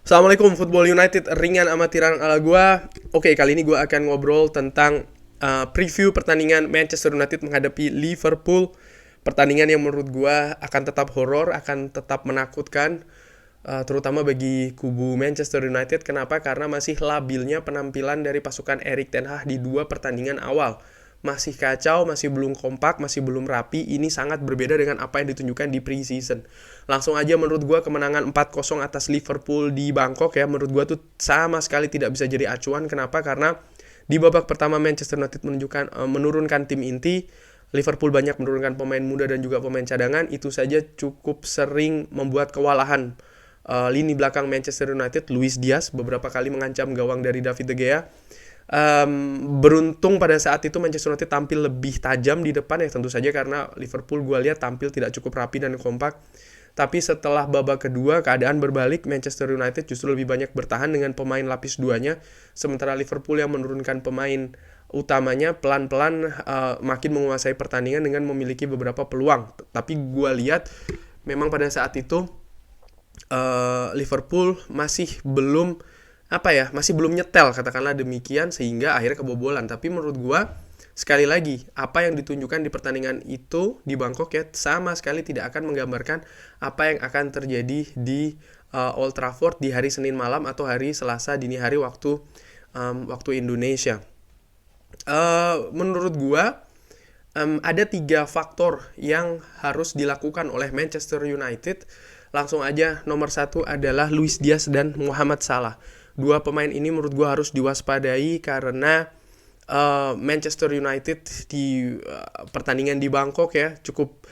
Assalamualaikum Football United, ringan amatiran ala gua. Oke, kali ini gua akan ngobrol tentang preview pertandingan Manchester United menghadapi Liverpool. Pertandingan yang menurut gua akan tetap horor, akan tetap menakutkan, terutama bagi kubu Manchester United. Kenapa? Karena masih labilnya penampilan dari pasukan Erik ten Hag di dua pertandingan awal. Masih kacau, masih belum kompak, masih belum rapi. Ini sangat berbeda dengan apa yang ditunjukkan di preseason. Langsung aja menurut gue kemenangan 4-0 atas Liverpool di Bangkok ya, menurut gue tuh sama sekali tidak bisa jadi acuan. Kenapa? Karena di babak pertama Manchester United menurunkan tim inti. Liverpool banyak menurunkan pemain muda dan juga pemain cadangan. Itu saja cukup sering membuat kewalahan lini belakang Manchester United. Luis Diaz beberapa kali mengancam gawang dari David De Gea. Beruntung pada saat itu Manchester United tampil lebih tajam di depan ya, tentu saja karena Liverpool gue lihat tampil tidak cukup rapi dan kompak. Tapi setelah babak kedua keadaan berbalik, Manchester United justru lebih banyak bertahan dengan pemain lapis duanya, sementara Liverpool yang menurunkan pemain utamanya pelan-pelan makin menguasai pertandingan dengan memiliki beberapa peluang. Tapi gue lihat memang pada saat itu Liverpool masih belum nyetel, katakanlah demikian, sehingga akhirnya kebobolan. Tapi menurut gua sekali lagi apa yang ditunjukkan di pertandingan itu di Bangkok ya sama sekali tidak akan menggambarkan apa yang akan terjadi di Old Trafford di hari Senin malam atau hari Selasa dini hari waktu Indonesia. Menurut gua ada 3 faktor yang harus dilakukan oleh Manchester United. Langsung aja, nomor 1 adalah Luis Diaz dan Mohamed Salah. Dua pemain ini menurut gue harus diwaspadai karena Manchester United di pertandingan di Bangkok ya cukup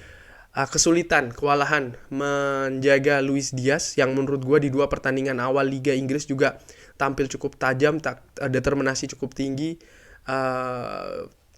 kesulitan, kewalahan menjaga Luis Diaz yang menurut gue di 2 pertandingan awal Liga Inggris juga tampil cukup tajam, determinasi cukup tinggi,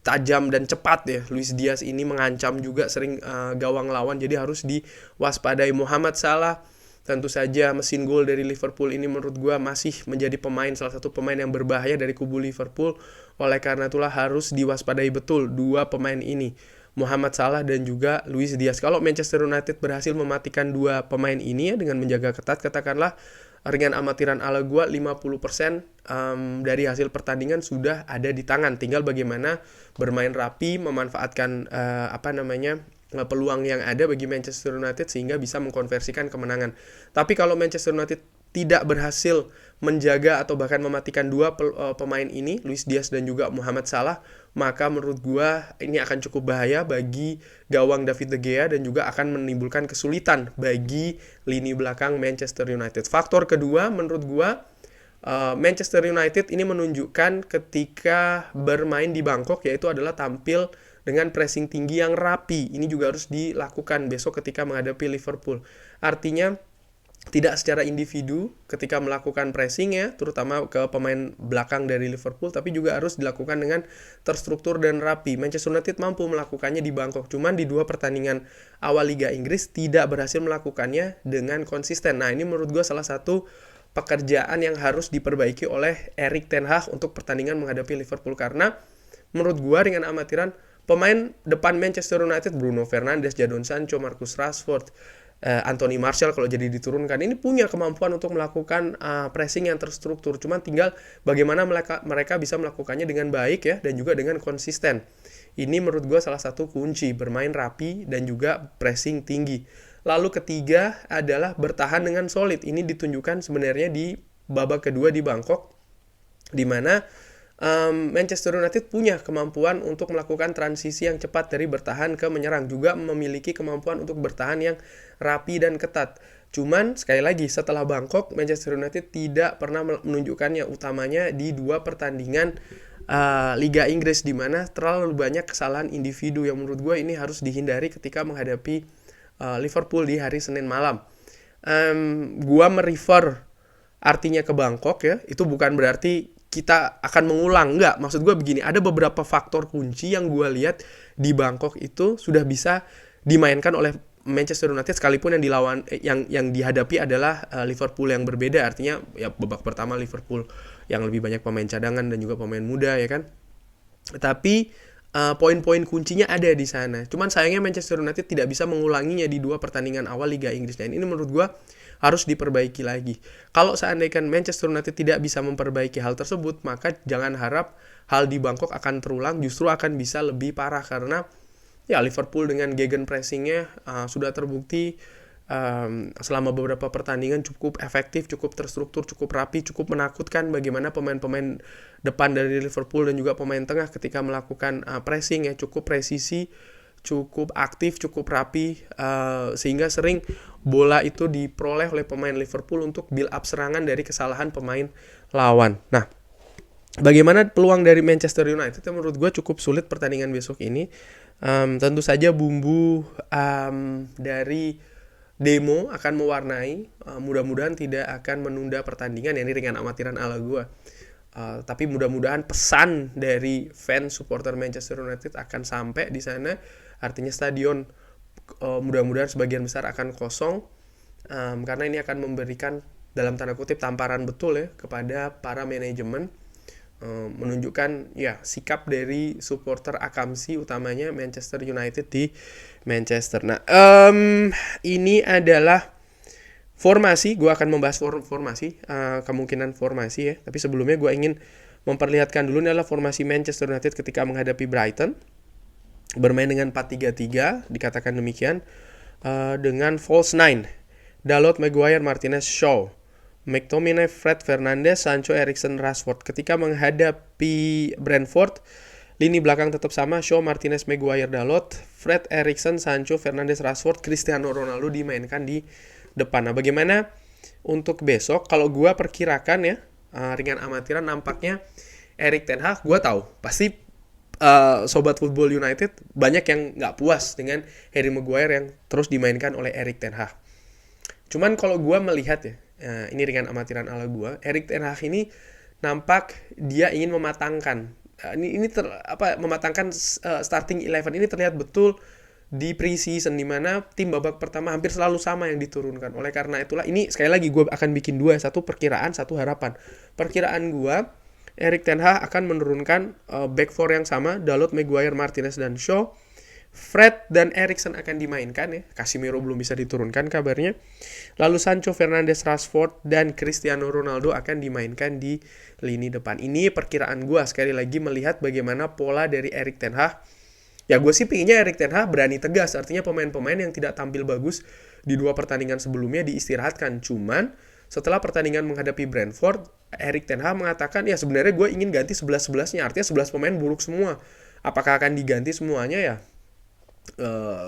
tajam dan cepat ya. Luis Diaz ini mengancam juga sering gawang lawan, jadi harus diwaspadai. Mohamed Salah tentu saja mesin gol dari Liverpool ini menurut gue masih menjadi salah satu pemain yang berbahaya dari kubu Liverpool. Oleh karena itulah harus diwaspadai betul dua pemain ini, Mohamed Salah dan juga Luis Diaz. Kalau Manchester United berhasil mematikan dua pemain ini ya dengan menjaga ketat, katakanlah ringan amatiran ala gue 50% dari hasil pertandingan sudah ada di tangan. Tinggal bagaimana bermain rapi, memanfaatkan peluang yang ada bagi Manchester United sehingga bisa mengkonversikan kemenangan. Tapi kalau Manchester United tidak berhasil menjaga atau bahkan mematikan dua pemain ini, Luis Diaz dan juga Mohamed Salah, maka menurut gua ini akan cukup bahaya bagi gawang David De Gea dan juga akan menimbulkan kesulitan bagi lini belakang Manchester United. Faktor kedua menurut gua, Manchester United ini menunjukkan ketika bermain di Bangkok yaitu adalah tampil dengan pressing tinggi yang rapi. Ini juga harus dilakukan besok ketika menghadapi Liverpool. Artinya tidak secara individu ketika melakukan pressing ya, terutama ke pemain belakang dari Liverpool, tapi juga harus dilakukan dengan terstruktur dan rapi. Manchester United mampu melakukannya di Bangkok, cuman di 2 pertandingan awal Liga Inggris tidak berhasil melakukannya dengan konsisten. Nah, ini menurut gue salah satu pekerjaan yang harus diperbaiki oleh Erik ten Hag untuk pertandingan menghadapi Liverpool, karena menurut gue ringan amatiran pemain depan Manchester United, Bruno Fernandes, Jadon Sancho, Marcus Rashford, Anthony Martial kalau jadi diturunkan, ini punya kemampuan untuk melakukan pressing yang terstruktur. Cuman tinggal bagaimana mereka bisa melakukannya dengan baik ya dan juga dengan konsisten. Ini menurut gue salah satu kunci bermain rapi dan juga pressing tinggi. Lalu ketiga adalah bertahan dengan solid. Ini ditunjukkan sebenarnya di babak kedua di Bangkok, di mana Manchester United punya kemampuan untuk melakukan transisi yang cepat dari bertahan ke menyerang, juga memiliki kemampuan untuk bertahan yang rapi dan ketat. Cuman sekali lagi setelah Bangkok, Manchester United tidak pernah menunjukkannya, utamanya di 2 pertandingan Liga Inggris, di mana terlalu banyak kesalahan individu yang menurut gue ini harus dihindari ketika menghadapi Liverpool di hari Senin malam. Gue merefer artinya ke Bangkok ya, itu bukan berarti kita akan mengulang, enggak. Maksud gue begini, ada beberapa faktor kunci yang gue lihat di Bangkok itu sudah bisa dimainkan oleh Manchester United sekalipun yang dihadapi adalah Liverpool yang berbeda. Artinya ya babak pertama Liverpool yang lebih banyak pemain cadangan dan juga pemain muda ya kan. Tapi poin-poin kuncinya ada di sana. Cuman sayangnya Manchester United tidak bisa mengulanginya di 2 pertandingan awal Liga Inggris. Dan ini menurut gue harus diperbaiki lagi. Kalau seandainya Manchester United tidak bisa memperbaiki hal tersebut, maka jangan harap hal di Bangkok akan terulang, justru akan bisa lebih parah karena ya Liverpool dengan gegenpressingnya sudah terbukti selama beberapa pertandingan cukup efektif, cukup terstruktur, cukup rapi, cukup menakutkan bagaimana pemain-pemain depan dari Liverpool dan juga pemain tengah ketika melakukan pressing ya cukup presisi, cukup aktif, cukup rapi, sehingga sering bola itu diperoleh oleh pemain Liverpool untuk build up serangan dari kesalahan pemain lawan. Nah, bagaimana peluang dari Manchester United? Menurut gue cukup sulit pertandingan besok ini. Tentu saja bumbu dari demo akan mewarnai, mudah-mudahan tidak akan menunda pertandingan, ya ini ringan amatiran ala gue. Tapi mudah-mudahan pesan dari fans supporter Manchester United akan sampai di sana. Artinya stadion mudah-mudahan sebagian besar akan kosong, karena ini akan memberikan dalam tanda kutip tamparan betul ya kepada para manajemen, menunjukkan ya sikap dari supporter akamsi utamanya Manchester United di Manchester. Nah, ini adalah formasi. Gue akan membahas formasi, kemungkinan formasi ya. Tapi sebelumnya gue ingin memperlihatkan dulu, ini adalah formasi Manchester United ketika menghadapi Brighton. Bermain dengan 4-3-3, dikatakan demikian, dengan false 9. Dalot, Maguire, Martinez, Shaw, McTominay, Fred, Fernandes, Sancho, Eriksen, Rashford. Ketika menghadapi Brentford, lini belakang tetap sama, Shaw, Martinez, Maguire, Dalot, Fred, Eriksen, Sancho, Fernandes, Rashford, Cristiano Ronaldo dimainkan di depan. Nah, bagaimana untuk besok? Kalau gue perkirakan ya, ringan amatiran, nampaknya Erik ten Hag, gue tahu pasti Sobat Football United banyak yang nggak puas dengan Harry Maguire yang terus dimainkan oleh Erik ten Hag. Cuman kalau gue melihat ya, ini ringan amatiran ala gue, Erik ten Hag ini nampak dia ingin mematangkan mematangkan starting 11 ini terlihat betul di pre-season, di mana tim babak pertama hampir selalu sama yang diturunkan. Oleh karena itulah, ini sekali lagi gue akan bikin dua, satu perkiraan, satu harapan. Perkiraan gue, Erik ten Hag akan menurunkan back four yang sama, Dalot, Maguire, Martinez, dan Shaw. Fred dan Eriksen akan dimainkan ya. Casemiro belum bisa diturunkan kabarnya. Lalu Sancho, Fernandes, Rashford, dan Cristiano Ronaldo akan dimainkan di lini depan. Ini perkiraan gue, sekali lagi melihat bagaimana pola dari Erik ten Hag. Ya gue sih pinginnya Erik ten Hag berani tegas. Artinya pemain-pemain yang tidak tampil bagus di 2 pertandingan sebelumnya diistirahatkan. Cuman setelah pertandingan menghadapi Brentford, Erik ten Hag mengatakan ya sebenarnya gue ingin ganti 11-11-nya. Artinya 11 pemain buruk semua. Apakah akan diganti semuanya ya?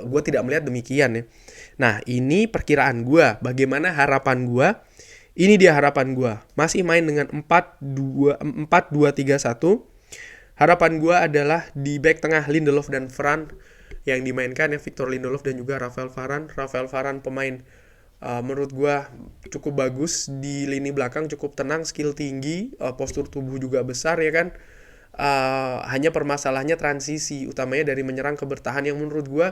Gue tidak melihat demikian ya. Nah, ini perkiraan gue. Bagaimana harapan gue? Ini dia harapan gue. Masih main dengan 4-2-3-1. Harapan gue adalah di back tengah Lindelof dan Varane yang dimainkan ya, Victor Lindelof dan juga Rafael Varane. Rafael Varane pemain menurut gue cukup bagus di lini belakang, cukup tenang, skill tinggi, postur tubuh juga besar ya kan. Hanya permasalahannya transisi, utamanya dari menyerang ke bertahan, yang menurut gue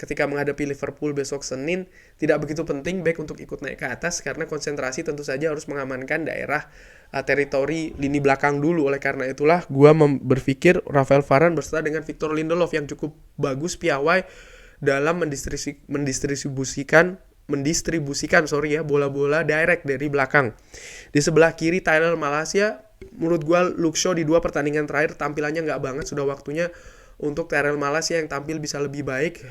ketika menghadapi Liverpool besok Senin tidak begitu penting back untuk ikut naik ke atas, karena konsentrasi tentu saja harus mengamankan daerah teritori lini belakang dulu. Oleh karena itulah gue berpikir Rafael Varane berserta dengan Victor Lindelof yang cukup bagus piawai dalam mendistribusikan bola-bola direct dari belakang. Di sebelah kiri Tyler Malacia, menurut gue Luke Shaw di 2 pertandingan terakhir tampilannya nggak banget. Sudah waktunya untuk Tyrell Malacia yang tampil bisa lebih baik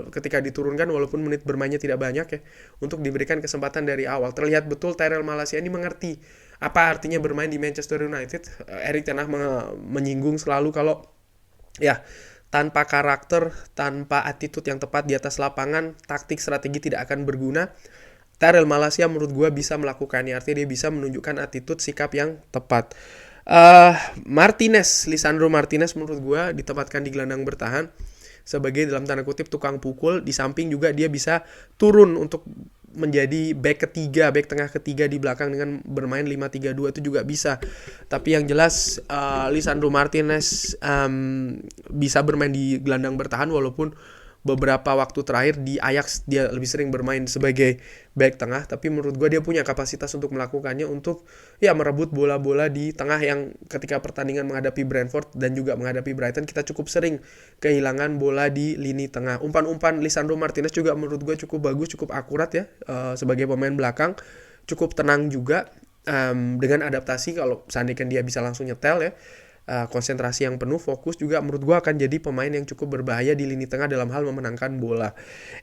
ketika diturunkan, walaupun menit bermainnya tidak banyak ya, untuk diberikan kesempatan dari awal. Terlihat betul Tyrell Malacia ini mengerti apa artinya bermain di Manchester United. Erik ten Hag menyinggung selalu kalau ya tanpa karakter, tanpa attitude yang tepat di atas lapangan, taktik strategi tidak akan berguna. Tyrell Malacia menurut gue bisa melakukannya, artinya dia bisa menunjukkan attitude, sikap yang tepat. Lisandro Martinez menurut gue ditempatkan di gelandang bertahan sebagai dalam tanda kutip tukang pukul. Di samping juga dia bisa turun untuk menjadi back tengah ketiga di belakang dengan bermain 5-3-2 itu juga bisa. Tapi yang jelas Lisandro Martinez bisa bermain di gelandang bertahan, walaupun beberapa waktu terakhir di Ajax dia lebih sering bermain sebagai back tengah, tapi menurut gue dia punya kapasitas untuk melakukannya, untuk ya merebut bola-bola di tengah yang ketika pertandingan menghadapi Brentford dan juga menghadapi Brighton kita cukup sering kehilangan bola di lini tengah. Umpan-umpan Lisandro Martinez juga menurut gue cukup bagus, cukup akurat ya, sebagai pemain belakang, cukup tenang juga, dengan adaptasi kalau seandainya dia bisa langsung nyetel ya. Konsentrasi yang penuh, fokus juga menurut gue akan jadi pemain yang cukup berbahaya di lini tengah dalam hal memenangkan bola.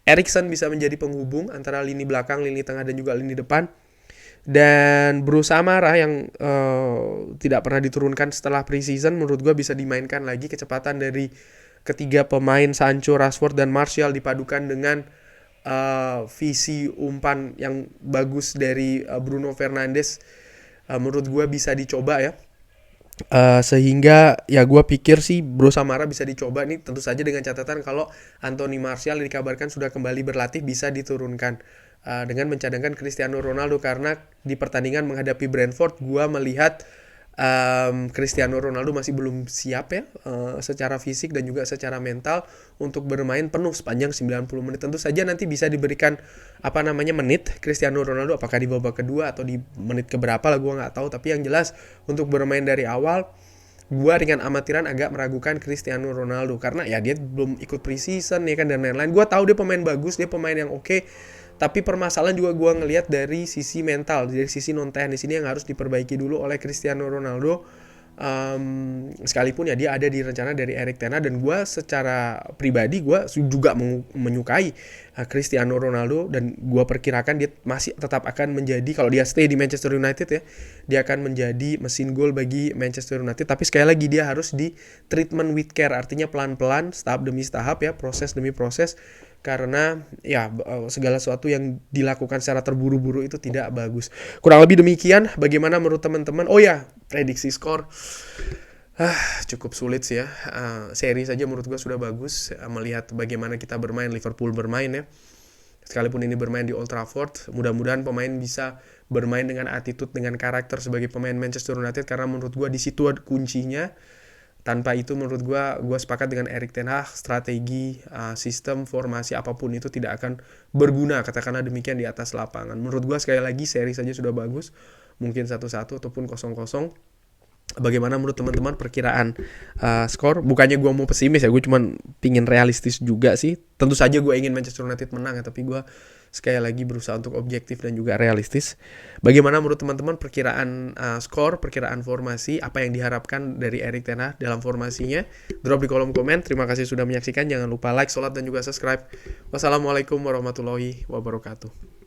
Eriksen bisa menjadi penghubung antara lini belakang, lini tengah dan juga lini depan. Dan Bruce Amara yang tidak pernah diturunkan setelah preseason menurut gue bisa dimainkan lagi. Kecepatan dari ketiga pemain Sancho, Rashford dan Martial dipadukan dengan visi umpan yang bagus dari Bruno Fernandes, menurut gue bisa dicoba ya. Sehingga ya gue pikir sih Bruce Amara bisa dicoba nih, tentu saja dengan catatan kalau Anthony Martial dikabarkan sudah kembali berlatih bisa diturunkan, dengan mencadangkan Cristiano Ronaldo, karena di pertandingan menghadapi Brentford gue melihat Cristiano Ronaldo masih belum siap ya, secara fisik dan juga secara mental untuk bermain penuh sepanjang 90 menit. Tentu saja nanti bisa diberikan menit Cristiano Ronaldo, apakah di babak kedua atau di menit keberapa lah gue nggak tahu, tapi yang jelas untuk bermain dari awal gue dengan amatiran agak meragukan Cristiano Ronaldo, karena ya dia belum ikut preseason ya kan dan lain-lain. Gue tahu dia pemain bagus, dia pemain yang oke, tapi permasalahan juga gue ngelihat dari sisi mental, dari sisi non teknis ini yang harus diperbaiki dulu oleh Cristiano Ronaldo. Sekalipun ya dia ada di rencana dari Erik ten Hag, dan gue secara pribadi gue juga menyukai Cristiano Ronaldo, dan gue perkirakan dia masih tetap akan menjadi, kalau dia stay di Manchester United ya, dia akan menjadi mesin gol bagi Manchester United. Tapi sekali lagi dia harus di treatment with care, artinya pelan-pelan, tahap demi tahap ya, proses demi proses, karena ya segala sesuatu yang dilakukan secara terburu-buru itu tidak bagus. Kurang lebih demikian. Bagaimana menurut teman-teman? Oh ya, prediksi skor cukup sulit sih ya. Seri saja menurut gue sudah bagus, melihat bagaimana kita bermain, Liverpool bermain ya. Sekalipun ini bermain di Old Trafford, mudah-mudahan pemain bisa bermain dengan attitude, dengan karakter sebagai pemain Manchester United, karena menurut gue di situ kuncinya. Tanpa itu menurut gue sepakat dengan Erik ten Hag, strategi, sistem, formasi apapun itu tidak akan berguna, katakanlah demikian, di atas lapangan. Menurut gue sekali lagi seri saja sudah bagus, mungkin 1-1 ataupun 0-0. Bagaimana menurut teman-teman perkiraan skor? Bukannya gue mau pesimis ya, gue cuma pingin realistis juga sih. Tentu saja gue ingin Manchester United menang ya, tapi gue sekali lagi berusaha untuk objektif dan juga realistis. Bagaimana menurut teman-teman perkiraan skor, perkiraan formasi, apa yang diharapkan dari Erik ten Hag dalam formasinya? Drop di kolom komen. Terima kasih sudah menyaksikan. Jangan lupa like, sholat, dan juga subscribe. Wassalamualaikum warahmatullahi wabarakatuh.